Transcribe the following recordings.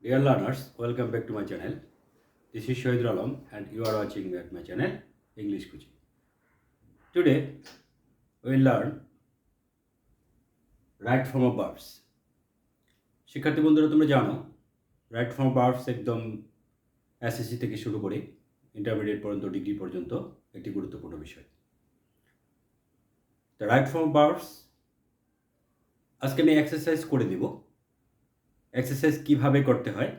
Dear learners, welcome back to my channel. This is Shahidul Alam and you are watching at my channel English Coaching. Today we will learn right form of verbs. শিক্ষার্থী বন্ধুরা তোমরা জানো right form verbs একদম SSC থেকে শুরু করে intermediate পর্যন্ত degree পর্যন্ত একটি গুরুত্বপূর্ণ বিষয়। তো রাইট ফর্ম ভার্বস আজকে আমি এক্সারসাইজ করে দেব। এক্সারসাইজ কিভাবে করতে হয়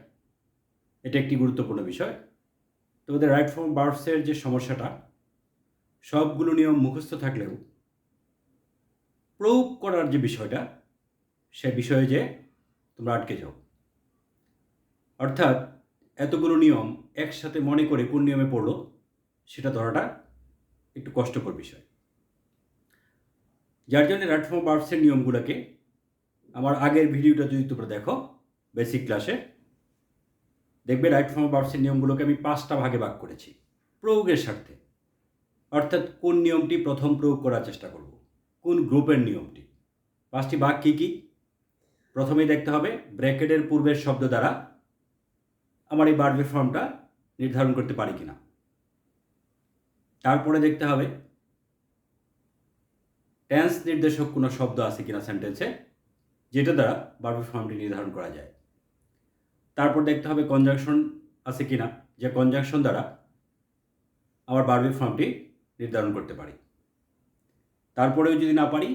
এটা একটি গুরুত্বপূর্ণ বিষয়। তোমাদের রাইট ফর্ম ভার্বসের যে সমস্যাটা সবগুলো নিয়ম মুখস্থ থাকলেও প্রয়োগ করার যে বিষয়টা সে বিষয়ে যে তোমরা আটকে যাও, অর্থাৎ এতগুলো নিয়ম একসাথে মনে করে কোন নিয়মে পড়লো সেটা ধরাটা একটু কষ্টকর বিষয়। যার জন্য রাইট ফর্ম ভার্বসের নিয়মগুলোকে আমার আগের ভিডিওটা যদি তোমরা দেখো বেসিক ক্লাসে দেখবে রাইট ফর্ম ভার্বসের নিয়মগুলোকে আমি 5টা ভাগে ভাগ করেছি প্রয়োগের স্বার্থে, অর্থাৎ কোন নিয়মটি প্রথম প্রয়োগ করার চেষ্টা করব, কোন গ্রুপের নিয়মটি। 5টি ভাগ কী কী? প্রথমেই দেখতে হবে ব্র্যাকেটের পূর্বের শব্দ দ্বারা আমার এই ভার্বের ফর্মটা নির্ধারণ করতে পারি কিনা। তারপরে দেখতে হবে টেন্স নির্দেশক কোনো শব্দ আছে কিনা সেন্টেন্সে যেটা দ্বারা ভার্বের ফর্মটি নির্ধারণ করা যায়। তারপর দেখতে হবে কনজাংশন আছে কিনা, যে কনজাংশন দ্বারা আমার ভার্বের ফর্মটি নির্ধারণ করতে পারি। তারপরেও যদি না পারি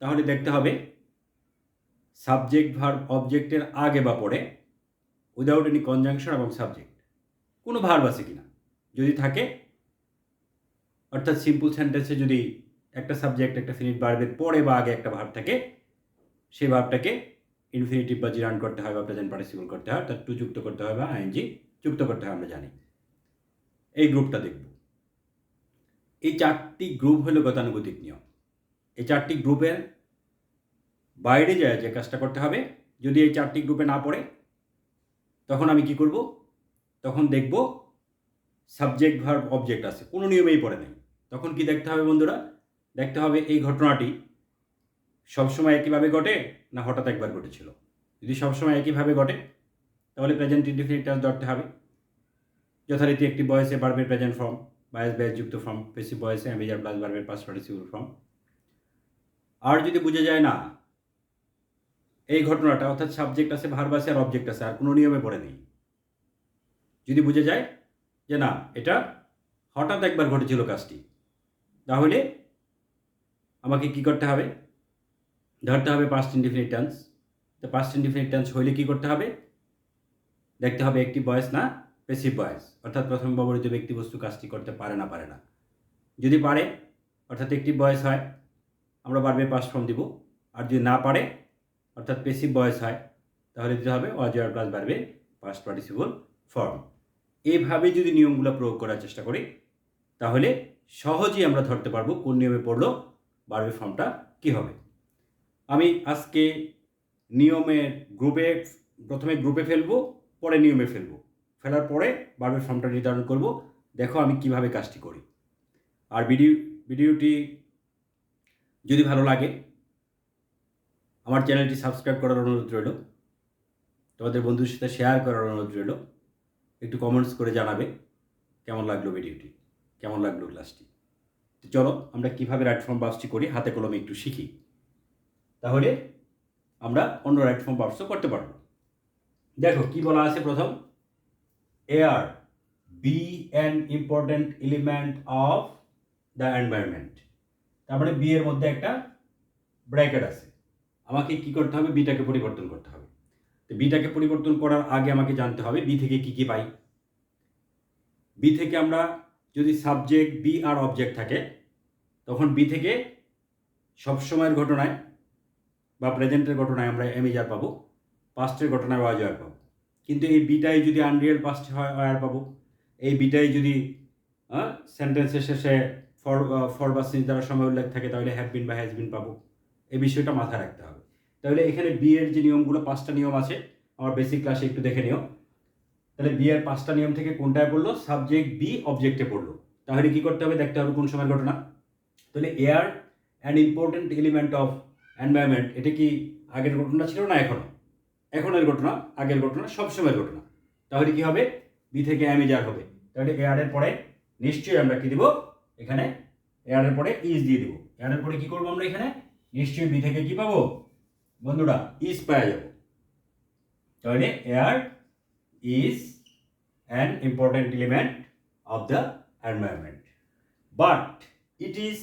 তাহলে দেখতে হবে সাবজেক্ট ভার্ব অবজেক্টের আগে বা পরে উইদাউট এনি কনজাংশন এবং সাবজেক্ট কোনো ভার্ব আছে কিনা। যদি থাকে, অর্থাৎ সিম্পল সেন্টেন্সে যদি একটা সাবজেক্ট একটা ফিনিট ভার্বের পরে বা আগে একটা ভার্ব থাকে, সেই ভার্বটাকে ইনফিনিটিভ বা জিরান করতে হয় বা প্রেজেন্ট পার্টিসিপল করতে হয়, তার টু যুক্ত করতে হয় বা আইএনজি যুক্ত করতে হয়, আমরা জানি। এই গ্রুপটা দেখব। এই 4টি গ্রুপ হলো গতানুগতিক নিয়ম। এই 4টি গ্রুপের বাইরে যায় যে কাজটা করতে হবে, যদি এই 4টি গ্রুপে না পড়ে তখন আমি কি করব, তখন দেখব সাবজেক্ট ভার্ব অবজেক্ট আছে, কোনো নিয়মেই পড়ে নেই। তখন কি দেখতে হবে বন্ধুরা? দেখতে হবে এই ঘটনাটি সবসময় একইভাবে ঘটে না হঠাৎ একবার ঘটেছিল। যদি সবসময় একইভাবে ঘটে তাহলে প্রেজেন্ট ইনডিফিনিট টেন্স ধরতে হবে। যথারীতি একটি বয়সে ভার্বের প্রেজেন্ট ফর্ম, বায়াস ব্যাস যুক্ত ফর্ম, পেসিভ বয়সে অ্যামিজার প্লাস ভার্বের পাস্ট পার্টিসিপল ফর্ম। আর যদি বুঝে যায় না এই ঘটনাটা, অর্থাৎ সাবজেক্ট আছে, ভার্ব আছে আর অবজেক্ট আছে, আর কোনো নিয়মে পড়ে নেই, যদি বুঝে যায় যে না এটা হঠাৎ একবার ঘটেছিল কাজটি, তাহলে আমাকে কি করতে হবে? ধরতে হবে পাস্ট ইনডিফিনিট টেন্স। তো পাস্ট ইনডিফিনিট টেন্স হইলে কি করতে হবে? দেখতে হবে একটি বয়স না পেসিভ বয়স, অর্থাৎ প্রথম ব্যবহৃত ব্যক্তি বস্তু কাজটি করতে পারে না। যদি পারে, অর্থাৎ একটি বয়স হয়, আমরা ভার্বের পাস্ট ফর্ম দিব। আর যদি না পারে, অর্থাৎ পেসিভ বয়স হয়, তাহলে দিতে হবে ওয়াজ ওয়ার প্লাস ভার্বের পাস্ট পার্টিসিপল ফর্ম। এইভাবে যদি নিয়মগুলো প্রয়োগ করার চেষ্টা করি তাহলে সহজেই আমরা ধরতে পারবো কোন নিয়মে পড়লো ভার্বের ফর্মটা কী হবে। আমি আজকে নিয়মের প্রথমে গ্রুপে ফেলবো, পরে নিয়মে ফেলবো, ফেলার পরে ভার্বের ফর্মটা নির্ধারণ করব। দেখো আমি কিভাবে কাজটি করি। আর ভিডিওটি যদি ভালো লাগে আমার চ্যানেলটি সাবস্ক্রাইব করার অনুরোধ রইল, তোমাদের বন্ধুদের সাথে শেয়ার করার অনুরোধ রইল। একটু কমেন্টস করে জানাবে কেমন লাগলো ভিডিওটি, কেমন লাগলো ক্লাসটি। তো চলো আমরা কীভাবে রাইট ফর্ম ভার্বসটি করি হাতে কলমে একটু শিখি, তাহলে আমরা অন্য রাইট ফর্ম ভার্বসও করতে পারবো। দেখো কি বলা আছে প্রথম, air be an important element of the environment. তারপরে বি এর মধ্যে একটা ব্র্যাকেট আছে, আমাকে কি করতে হবে? বিটাকে পরিবর্তন করতে হবে। তো বিটাকে পরিবর্তন করার আগে আমাকে জানতে হবে বি থেকে কি কি পাই। বি থেকে আমরা যদি সাবজেক্ট বি আর অবজেক্ট থাকে তখন বি থেকে সবসময়ের ঘটনায় বা প্রেজেন্টের ঘটনায় আমরা এমিজার পাবো, পাস্টের ঘটনায় ওয়াজ ওয়ার পাবো। কিন্তু এই বিটাই যদি আনরিয়েল পাস্ট হয় ওয়ার পাবো, এই বিটাই যদি সেন্টেন্সের শেষে ফর বা সিন্স দ্বারা সময় উল্লেখ থাকে তাহলে হ্যাভ বিন বা হ্যাজ বিন পাবো। এই বিষয়টা মাথায় রাখতে হবে। তাহলে এখানে বি এর যে নিয়মগুলো 5টা নিয়ম আছে আমার বেসিক ক্লাসে একটু দেখে নিও। তাহলে বি এর 5টা নিয়ম থেকে কোনটায় পড়লো? সাবজেক্ট বি অবজেক্টে পড়লো। তাহলে কি করতে হবে? দেখতে হবে কোন সময়ের ঘটনা। তাহলে air an important element of environment, এটা কি আগের ঘটনা ছিল না এখনো? এখনের ঘটনা, আগের ঘটনা, সবসময়ের ঘটনা। তাহলে কি হবে? বি থেকে এম ইজ আর হবে। তাহলে এ আর এর পরে নিশ্চয়ই আমরা কি দিব? এখানে এ আর এর পরে ইজ দিয়ে দিব। এ আর এর পরে কি করবো আমরা এখানে? নিশ্চয়ই বি থেকে কি পাবো বন্ধুরা? ইজ পাওয়া যাবো। তাহলে air is an important element of the environment, but it is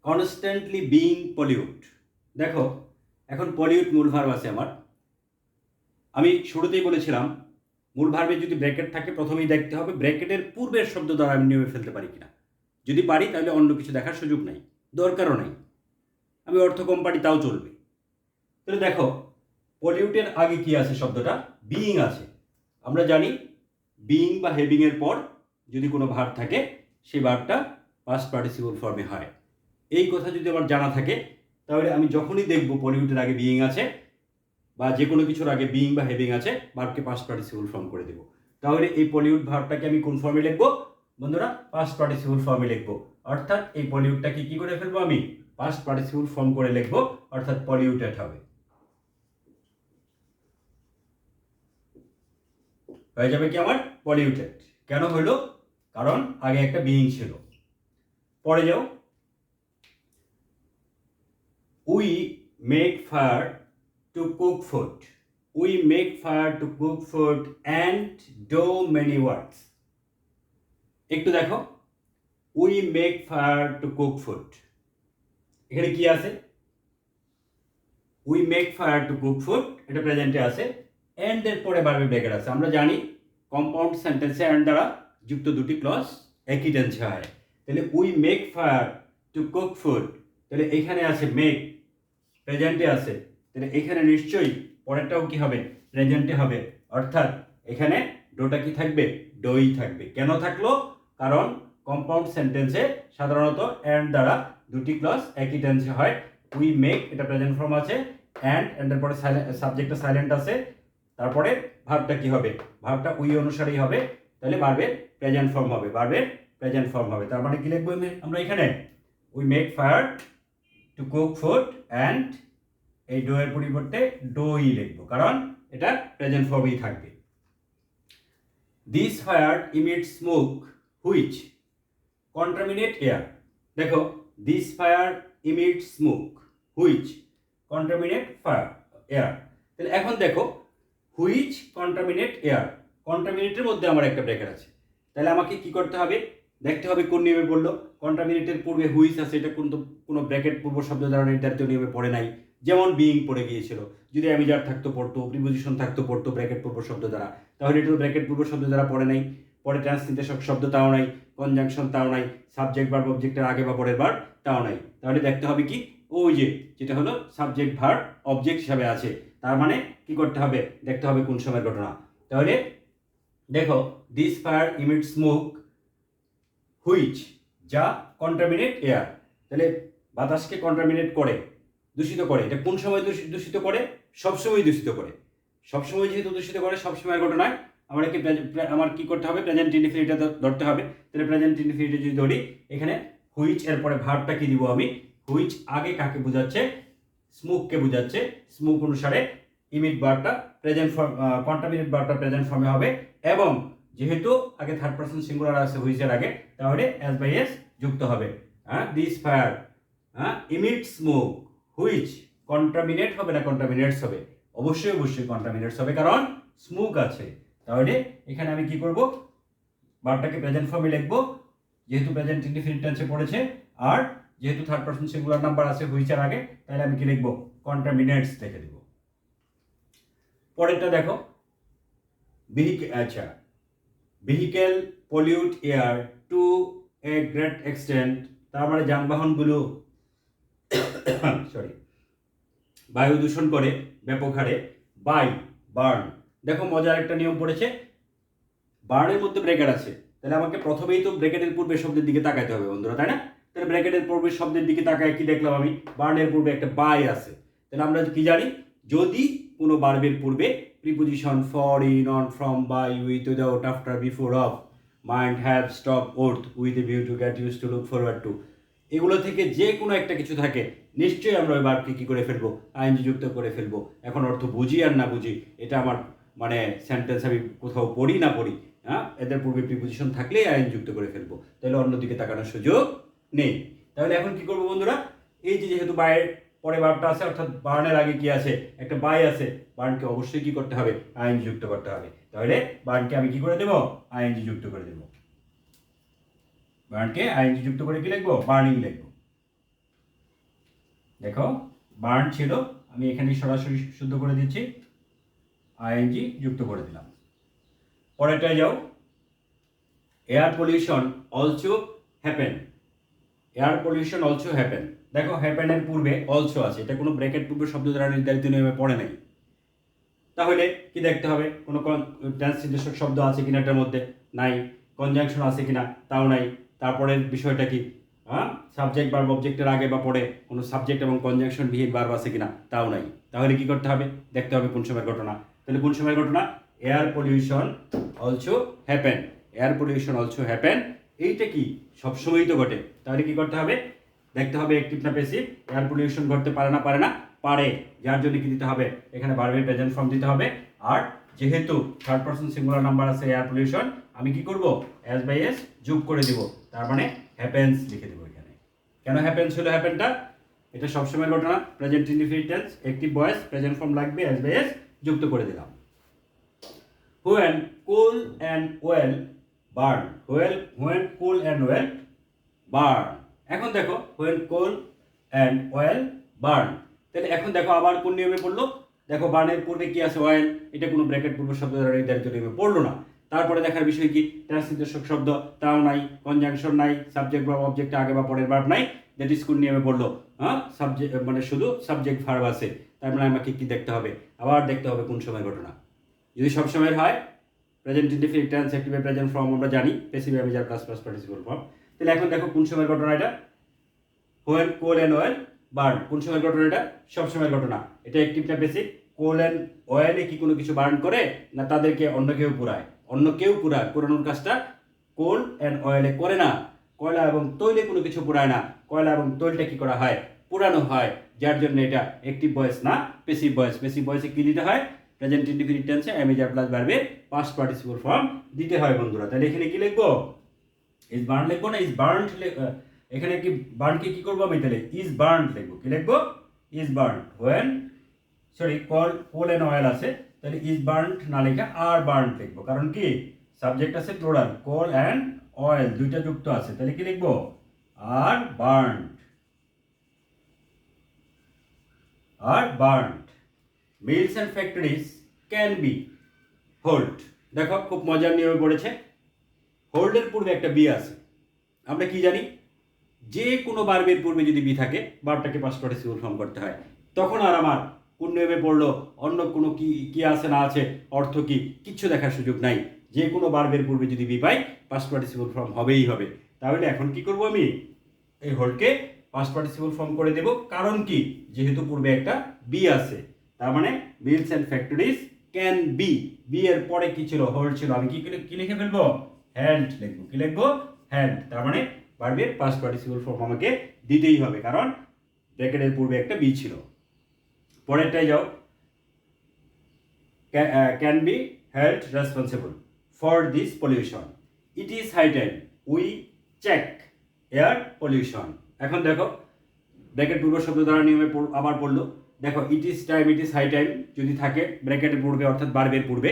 constantly being pollute. দেখো, এখন পলিউট মূল ভার্ব আছে আমার। আমি শুরুতেই বলেছিলাম মূল ভার্বে যদি ব্র্যাকেট থাকে প্রথমেই দেখতে হবে ব্র্যাকেটের পূর্বের শব্দ দ্বারা আমি নিয়মে ফেলতে পারি কিনা। যদি পারি তাহলে অন্য কিছু দেখার সুযোগ নাই, দরকারও নাই। আমি অর্থ কম পারি তাও চলবে। তাহলে দেখো, পলিউটের আগে কি আছে? শব্দটা বিইং আছে। আমরা জানি বিইং বা হ্যাভিং এর পর যদি কোনো ভার্ব থাকে সেই ভার্বটা পাস্ট পার্টিসিপল ফর্মে হয়। এই কথা যদি আমার জানা থাকে তাহলে আমি যখনই দেখব পলিউটের আগে বিইং আছে বা যে কোনো কিছুর আগে বিইং বা হ্যাভিং আছে, ভার্বকে পাস্ট পার্টিসিপল ফর্ম করে দেব। তাহলে এই পলিউট ভার্বটাকে আমি কোন ফর্মে লিখবো বন্ধুরা? পাস্ট পার্টিসিপল ফর্মে লিখবো। অর্থাৎ এই পলিউটটাকে কি করে ফেলবো? আমি পাস্ট পার্টিসিপল ফর্ম করে লিখবো, অর্থাৎ পলিউটেড হবে। হয়ে যাবে কি আমার? পলিউটেড। কেন হলো? কারণ আগে একটা বিইং ছিল। পরে যাও, we make fire to cook food. We make fire to cook food and do many works. একটু দেখো, we make fire to cook food, এখানে কি আছে? We make fire to cook food, এটা প্রেজেন্টে আছে। এন্ড এর পরে ভার্বের ব্র্যাকেট আছে। আমরা জানি কম্পাউন্ড সেন্টেন্সে এন্ড দ্বারা যুক্ত দুটি ক্লজ একই টেন্সে হয়। তাহলে we make fire to cook food, তাহলে এখানে আছে মেক, প্রেজেন্টে আছে। তাহলে এখানে নিশ্চয়ই পরেরটাও কি হবে? প্রেজেন্টে হবে। অর্থাৎ এখানে ডোটা কি থাকবে? ডোই থাকবে। কেন থাকলো? কারণ কম্পাউন্ড সেন্টেন্সে সাধারণত এন্ড দ্বারা দুটি ক্লজ একই টেন্সে হয়। উই মেক, এটা প্রেজেন্ট ফর্ম আছে, এন্ডের পরে সাবজেক্টটা সাইলেন্ট আছে, তারপরে ভার্বটা কি হবে? ভার্বটা উই অনুসারেই হবে। তাহলে ভার্বের প্রেজেন্ট ফর্ম হবে, ভার্বের প্রেজেন্ট ফর্ম হবে। তার মানে কি লিখবো আমরা এখানে? We make fire to cook food and এই ডো এর পরিবর্তে ডোই লিখবো, কারণ এটা প্রেজেন্ট ফর্মেই থাকবে। This fire emit smoke which contaminate air. দেখো, this fire emit smoke which contaminate fire air. তাহলে এখন দেখো, হুইচ কন্টামিনেট এয়ার, কন্টামিনেটের মধ্যে আমার একটা ব্র্যাকেট আছে। তাহলে আমাকে কি করতে হবে? দেখতে হবে কোন নিয়মে পড়লো। কন্টামিনেটের পূর্বে হুইচ আছে, এটা কিন্তু কোনো ব্র্যাকেট পূর্ব শব্দ দ্বারা নির্ধারিত নিয়মে পড়ে নাই। যেমন বিইং পড়ে গিয়েছিল, যদি অ্যামিজার থাকতো পড়তো, প্রিপোজিশন থাকতো পড়তো ব্র্যাকেট পূর্ব শব্দ দ্বারা। তাহলে এটা তো ব্র্যাকেট পূর্ব শব্দ দ্বারা পড়ে নাই। পরে ট্রান্স নির্দেশক শব্দ তাও নাই, কনজাংশন তাও নাই, সাবজেক্ট ভার্ব অবজেক্টের আগে বা পরের ভার্ব তাও নাই। তাহলে দেখতে হবে কি? ওই যে যেটা হলো সাবজেক্ট ভার্ব অবজেক্ট হিসাবে আছে। তার মানে কি করতে হবে? দেখতে হবে কোন সময়ের ঘটনা। তাহলে দেখো, this fire emit smoke which, যা কন্টামিনেট এয়ার। তাহলে বাতাসকে কন্টামিনেট করে, দূষিত করে। এটা কোন সময় দূষিত করে? সবসময় দূষিত করে। সবসময় যেহেতু দূষিত করে, সবসময়ের ঘটনায় আমার কি করতে হবে? প্রেজেন্ট ইনডিফিনিটটা ধরতে হবে। তাহলে প্রেজেন্ট ইনডিফিনিট যদি ধরি, এখানে হুইচ এর পরে ভার্বটা কি দিব আমি? হুইচ আগে কাকে বোঝাচ্ছে? স্মোককে বোঝাচ্ছে। স্মোক অনুসারে ইমিট ভার্বটা প্রেজেন্ট ফর্ম, কন্টামিনেট ভার্বটা প্রেজেন্ট ফর্মে হবে। এবং যেহেতু আগে থার্ড পারসন সিঙ্গুলার আছে হুইচের আগে, তাহলে এস বাই এস যুক্ত হবে। This fire emit smoke which contaminate হবে না কন্টামিনেটস হবে? অবশ্যই অবশ্যই কন্টামিনেটস হবে, কারণ স্মোক আছে। তাহলে এখানে আমি কি করব? ভার্বটাকে প্রেজেন্ট ফর্মে লিখবো, যেহেতু প্রেজেন্ট ইনডিফিনিট টেন্সে পড়েছে। আর যেহেতু থার্ড পারসন সিঙ্গুলার নাম্বার আছে হুইচের আগে, তাহলে আমি কি লিখবো? কন্টামিনেটস লিখে দেব। পরেরটা দেখো, vehicle pollute air to a great extent. তার মানে যানবাহনগুলো বায়ু দূষণ করে ব্যাপক হারে। বাই বার্ন, দেখো মজার একটা নিয়ম পড়েছে, বার্নের মধ্যে ব্র্যাকেট আছে। তাহলে আমাকে প্রথমেই তো ব্র্যাকেটের পূর্বে শব্দের দিকে তাকাইতে হবে বন্ধুরা, তাই না? তাহলে ব্র্যাকেটের পূর্বে শব্দের দিকে তাকায় কি দেখলাম আমি? বার্নের পূর্বে একটা বাই আছে। তাহলে আমরা কি জানি? যদি কোনো ভার্বের পূর্বে preposition for, in, on, from, by, with, without, after, before, of, mind, have, stop, worth, with a view to, get use to, look forward to, এগুলো থেকে যে কোনো একটা কিছু থাকে, নিশ্চয়ই আমরা ওই ভার্বকে কী করে ফেলবো, আইএনজি যুক্ত করে ফেলবো। এখন অর্থ বুঝি আর না বুঝি, এটা আমার মানে সেন্টেন্স আমি কোথাও পড়ি না পড়ি, হ্যাঁ, এদের পূর্বে প্রিপোজিশন থাকলেই আইএনজি যুক্ত করে ফেলবো, তাহলে অন্যদিকে তাকানোর সুযোগ নেই। তাহলে এখন কি করবো বন্ধুরা, এই যে যেহেতু বায়ের পরে ভার্বটা আছে, অর্থাৎ বার্নের আগে কি আছে, একটা বাই আছে, বার্নকে অবশ্যই কি করতে হবে, আইএনজি যুক্ত করতে হবে। তাহলে বার্নকে আমি কি করে দেবো, আইএনজি যুক্ত করে দেবো। বার্নকে আইএনজি যুক্ত করে কি লিখবো, বার্নিং লিখবো। দেখো বার্ন ছিল, আমি এখানে সরাসরি শুদ্ধ করে দিচ্ছি, আইএনজি যুক্ত করে দিলাম। পরেরটায় যাও, air pollution also happen. Air pollution also happen. দেখো হ্যাপেনের পূর্বে অলসো আছে, এটা কোনো ব্র্যাকেট পূর্বে শব্দ দ্বারা নির্ধারিত নিয়মে পড়ে নাই। তাহলে কি দেখতে হবে, কোনো টেন্স নির্দেশক শব্দ আছে কিনা এটার মধ্যে, নাই। কনজাংশন আছে কিনা, তাও নাই। তারপরের বিষয়টা কি, হ্যাঁ, সাবজেক্ট ভার্ব অবজেক্টের আগে বা পরে কোনো সাবজেক্ট এবং কনজাংশন বিহীন ভার্ব আছে কিনা, তাও নাই। তাহলে কি করতে হবে, দেখতে হবে কোন সময়ের ঘটনা। তাহলে কোন সময়ের ঘটনা, air pollution also happen. Air pollution also happen, এইটা কি সবসময়ই তো ঘটে। তাহলে কি করতে হবে, দেখতে হবে অ্যাক্টিভ না প্যাসিভ। এয়ার পলিউশন ঘটতে পারে না, পারে না, পারে, যার জন্য কি দিতে হবে, এখানে ভার্বের প্রেজেন্ট ফর্ম দিতে হবে। আর যেহেতু থার্ড পারসন সিঙ্গুলার নাম্বার আছে এয়ার পলিউশন, আমি কি করব, এস বাই এস যোগ করে দিব, তার মানে হ্যাপেন্স লিখে দেবো এখানে। কেন হ্যাপেন্স হলো, হ্যাপেনটা এটা সবসময় ঘটনা, present indefinite tense, active voice, present form লাগবে, এস বাই এস যুক্ত করে দিলাম। when coal and oil burn, when coal and oil burn। এখন দেখো when coal and oil burn, তাহলে এখন দেখো আবার কোন নিয়মে পড়লো, দেখো বার্নের পূর্বে কি আছে, অয়েল, এটা কোনো ব্র্যাকেট পূর্ব শব্দ দ্বারা নির্ধারিত নিয়মে পড়লো না। তারপরে দেখার বিষয় কি, ট্রান্সনির্দেশক শব্দ তাও নাই, কনজাংশন নাই, সাবজেক্ট বা অবজেক্ট আগে বা পরের ভার্ব নাই, দ্যাট ইজ কোন নিয়মে পড়লো, হ্যাঁ, সাবজেক্ট মানে শুধু সাবজেক্ট ভার্ব আছে। তার মানে আমাকে কি দেখতে হবে, আবার দেখতে হবে কোন সময় ঘটনা। যদি সব সময় হয়, present indefinite tense, active present form আমরা জানি, passive am is are plus plus participle form. তাহলে এখন দেখো কোন সময়ের ঘটনা এটা, when coal and oil burn, কোন সময়ের ঘটনা এটা, সব সময়ের ঘটনা। এটা অ্যাক্টিভ না প্যাসিভ, কোল অ্যান্ড অয়েলে কি কোনো কিছু বার্ন করে না, তাদেরকে অন্য কেউ পুরায়, অন্য কেউ পুরায়, পুরানোর কাজটা কোল অ্যান্ড অয়েলে করে না। কয়লা এবং তৈলে কোনো কিছু পুরায় না, কয়লা এবং তৈলটা কি করা হয়, পুরানো হয়, যার জন্য এটা অ্যাক্টিভ ভয়েস না প্যাসিভ ভয়েস। প্যাসিভ ভয়েসে কি দিতে হয়, প্রেজেন্ট ইনডিফিনিট টেন্সে অ্যামিজার প্লাস ভার্বের পাস্ট পার্টিসিপল ফর্ম দিতে হয় বন্ধুরা। তাহলে এখানে কি লিখবো, ইজ বার্ন লিখবো না ইজ বার্নড, এখানে কি বার্নকে কি করবো আমি, তাহলে ইজ বার্নড লিখবো, কি লিখবো, is burned. When sorry coal and oil আছে, তাহলে ইজ বার্নড না লিখে আর বার্নড লিখবো, কারণ কি সাবজেক্ট আছে প্লুরাল, কোল অ্যান্ড অয়েল দুইটা যুক্ত আছে, তাহলে কি লিখবো, are burned, are burned. Mills and factories can be hold. দেখো খুব মজার নিয়মে পড়েছে, হোল্ডের পূর্বে একটা বি আছে। আমরা কি জানি, যে কোনো ভার্বের পূর্বে যদি বি থাকে, ভার্বটাকে পাস্ট পার্টিসিপল ফর্ম করতে হয়। তখন আর আমার কোন নিয়মে পড়লো, অন্য কোনো কি কি আছে না আছে, অর্থ কি, কিচ্ছু দেখার সুযোগ নাই। যে কোনো ভার্বের পূর্বে যদি বি পাই, পাস্ট পার্টিসিপল ফর্ম হবেই হবে। তাহলে এখন কি করব, আমি এই হোল্ডকে পাস্ট পার্টিসিপল ফর্ম করে দেব, কারণ কি, যেহেতু পূর্বে একটা বি আছে। তার মানে mills and factories can be, be এর পরে কি ছিল, হোল্ড ছিল, আমি কি লিখে ফেলবো, হ্যান্ড লিখবো, কি লিখবো, হ্যান্ড। তার মানে ভার্বের পাস্ট পার্টিসিপল ফর্ম আমাকে দিতেই হবে, কারণ ব্র্যাকেটের পূর্বে একটা বি ছিল। পরেরটাই যাও, can be held responsible for this pollution, it is high time we check air pollution. এখন দেখো ব্র্যাকেট পূর্ব শব্দ দ্বারা নিয়মে আবার পড়লো, দেখো it is time, it is high time যদি থাকে ব্র্যাকেটের পূর্বে অর্থাৎ ভার্বের পূর্বে,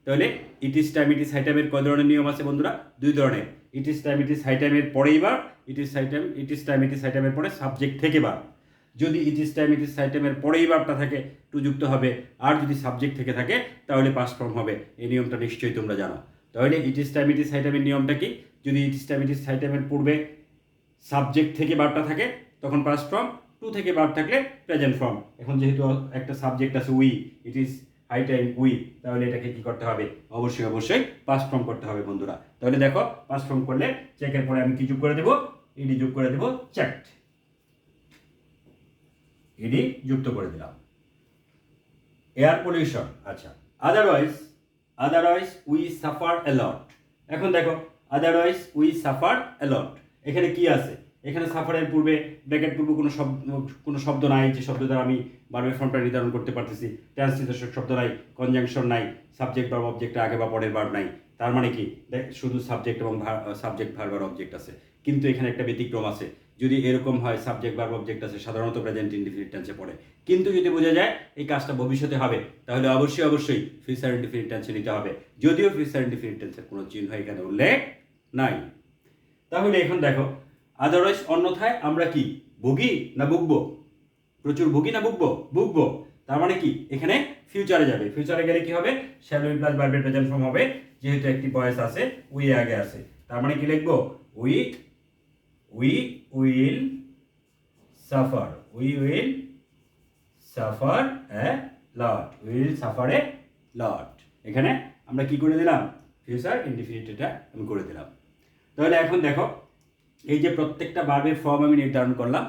তাহলে it is time, it is high টাইমের কয় ধরনের নিয়ম আছে বন্ধুরা, দুই ধরনের। It is time, it is high টাইমের পরেই verb, it is high time, it is time, it is high টাইমের পরে সাবজেক্ট থেকে ভার্ব। যদি it is time, it is high টাইমের পরেই ভার্বটা থাকে, টু যুক্ত হবে, আর যদি সাবজেক্ট থেকে থাকে তাহলে পাস্ট ফর্ম হবে। এই নিয়মটা নিশ্চয়ই তোমরা জানো। তাহলে it is time, it is high টাইমের নিয়মটা কি, যদি it is time, it is high টাইমের পূর্বে সাবজেক্ট থেকে ভার্বটা থাকে তখন পাস্ট ফর্ম, টু থেকে ভার্ব থাকলে প্রেজেন্ট ফর্ম। এখন যেহেতু একটা সাবজেক্ট আছে we, it is high time we, তাহলে এটাকে কি করতে হবে, অবশ্যই অবশ্যই পাস্ট ফর্ম করতে হবে বন্ধুরা। তাহলে দেখো পাস্ট ফর্ম করলে চেকের পরে আমি কি যোগ করে দেবো, ইডি যোগ করে দেবো, চেকড, ইডি যুক্ত করে দিলাম। এয়ার পলিউশন, আচ্ছা, আদারওয়াইজ উই সাফার এ লট। এখন দেখো otherwise we suffer a lot, এখানে কি আছে, এখানে সাফারের পূর্বে ব্র্যাকেট পূর্বে কোনো শব্দ নাই যে শব্দ দ্বারা আমি ভার্বের ফর্মটা নির্ধারণ করতে পারতেছি। টেন্স নির্দেশক শব্দ নাই, কনজাংশন নাই, সাবজেক্ট ভার্ব অবজেক্ট আগে বা পরের ভার্ব নাই। তার মানে কি শুধু সাবজেক্ট এবং সাবজেক্ট ভার্ব আর অবজেক্ট আছে। কিন্তু এখানে একটা ব্যতিক্রম আছে। যদি এরকম হয় সাবজেক্ট ভার্ব অবজেক্ট আছে সাধারণত প্রেজেন্ট ইনডিফিনিট টেন্সে পড়ে। কিন্তু যদি বোঝা যায় এই কাজটা ভবিষ্যতে হবে তাহলে অবশ্যই ফিউচার ইনডিফিনিট টেন্সে নিতে হবে, যদিও ফিউচার ইনডিফিনিট টেন্সের কোনো চিহ্ন এখানে উল্লেখ নাই। তাহলে এখন দেখো আদারওয়াইজ অন্যথায় আমরা কি ভুগি না ভুগবো? প্রচুর ভুগি না ভুগবো। তার মানে কি এখানে ফিউচারে যাবে। ফিউচারে গেলে কি হবে? শ্যাল উইল প্লাস ভার্বের প্রেজেন্ট ফর্ম হবে, যেহেতু একটি ভয়েস আছে উই আগে আছে। তার মানে কি লিখবো? We will suffer a lot. Will suffer a lot. এখানে আমরা কি করে দিলাম? ফিউচার ইনডিফিনিট এটা আমি করে দিলাম। তাহলে এখন দেখো এই যে প্রত্যেকটা ভার্বের ফর্ম আমি নির্ধারণ করলাম,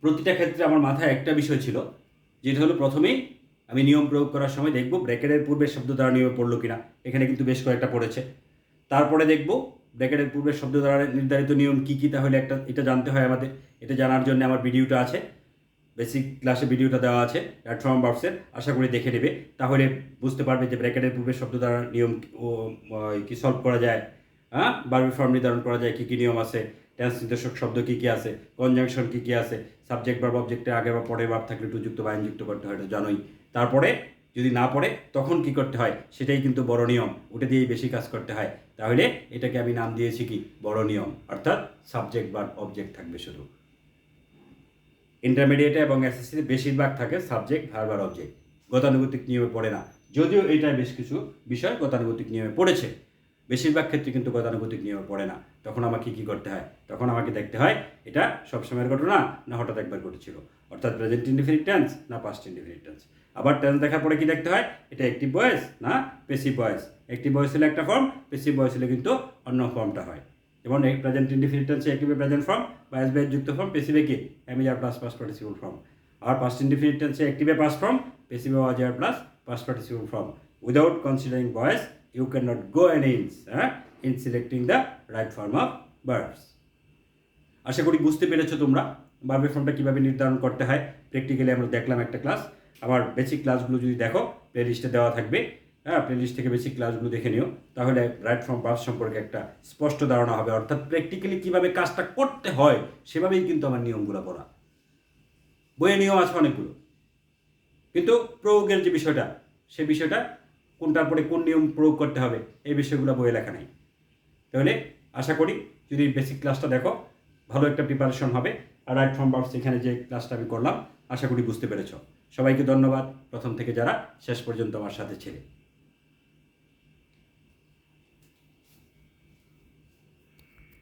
প্রতিটা ক্ষেত্রে আমার মাথায় একটা বিষয় ছিল, যেটা হলো প্রথমেই আমি নিয়ম প্রয়োগ করার সময় দেখব ব্র্যাকেটের পূর্বের শব্দ দ্বারা নিয়মে পড়লো কিনা। এখানে কিন্তু বেশ কয়েকটা পড়েছে। তারপরে দেখব ব্র্যাকেটের পূর্বের শব্দ দ্বারা নির্ধারিত নিয়ম কী কী। তাহলে এটা জানতে হয় আমাদের। এটা জানার জন্য আমার ভিডিওটা আছে, বেসিক ক্লাসে ভিডিওটা দেওয়া আছে ফর্ম ভার্বসের, আশা করি দেখে নেবে। তাহলে বুঝতে পারবে যে ব্র্যাকেটের পূর্বের শব্দ দ্বারা নিয়ম কি সলভ করা যায়, ভার্বের ফর্ম নির্ধারণ করা যায়, কী কী নিয়ম আছে, টেন্স নির্দেশক শব্দ কী কী আছে, কনজাংশন কী কী আছে, সাবজেক্ট ভার্ব অবজেক্টের আগে বা পরে ভার্ব থাকলে টুযুক্ত বা আইনযুক্ত করতে হয়, এটা জানোই। তারপরে যদি না পড়ে তখন কি করতে হয় সেটাই কিন্তু বড় নিয়ম, ওটা দিয়েই বেশি কাজ করতে হয়। তাহলে এটাকে আমি নাম দিয়েছি কি বড় নিয়ম, অর্থাৎ সাবজেক্ট ভার্ব অবজেক্ট থাকবে শুধু। ইন্টারমিডিয়েটে এবং এসএসসিতে বেশিরভাগ থাকে সাবজেক্ট ভার্ব আর অবজেক্ট, গতানুগতিক নিয়মে পড়ে না। যদিও এটা বেশ কিছু বিষয় গতানুগতিক নিয়মে পড়েছে, বেশিরভাগ ক্ষেত্রে কিন্তু গতানুগতিক নিয়মে পড়ে না। তখন আমাকে কি করতে হয়? তখন আমাকে দেখতে হয় এটা সবসময়ের ঘটনা না হঠাৎ একবার ঘটেছিল, অর্থাৎ প্রেজেন্ট ইনডিফিনিট টেন্স না পাস্ট ইনডিফিনিট টেন্স। আবার টেন্স দেখার পরে কি দেখতে হয়? এটা অ্যাক্টিভ ভয়েস না প্যাসিভ ভয়েস। অ্যাক্টিভ ভয়েস হলে একটা ফর্ম, প্যাসিভ ভয়েস হলে কিন্তু অন্য ফর্মটা হয়। যেমন প্রেজেন্ট ইনডিফিনিট টেন্সে অ্যাক্টিভে প্রেজেন্ট ফর্ম, ভয়েস বেস যুক্ত ফর্ম, প্যাসিভে কি am is are plus past participle form. আর পাস্ট ইনডিফিনিট টেন্সে অ্যাক্টিভে পাস্ট ফর্ম, প্যাসিভে was were plus past participle form. Without considering voice you cannot go any in selecting the right form of verbs. আশা করি বুঝতে পেরেছো তোমরা ভার্বের ফর্মটা কীভাবে নির্ধারণ করতে হয়। প্র্যাকটিক্যালি আমরা দেখলাম একটা ক্লাস। আমার বেসিক ক্লাসগুলো যদি দেখো প্লেলিস্টে দেওয়া থাকবে, প্লেলিস্ট থেকে বেসিক ক্লাসগুলো দেখে নিও, তাহলে রাইট ফর্ম ভার্ব সম্পর্কে একটা স্পষ্ট ধারণা হবে। অর্থাৎ প্র্যাকটিক্যালি কীভাবে কাজটা করতে হয় সেভাবেই কিন্তু আমার নিয়মগুলো বলা। বইয়ে নিয়ম আছে অনেকগুলো, কিন্তু প্রয়োগের যে বিষয়টা, সে বিষয়টা কোনটার পরে কোন নিয়ম প্রয়োগ করতে হবে এই বিষয়গুলো বইয়ে লেখা নেই। তাহলে আশা করি যদি বেসিক ক্লাসটা দেখো ভালো একটা প্রিপারেশন হবে। আর রাইট ফর্ম ভার্বস এখানে যে ক্লাসটা আমি করলাম আশা করি বুঝতে পেরেছ। সবাইকে ধন্যবাদ প্রথম থেকে যারা শেষ পর্যন্ত আমার সাথে ছিলে।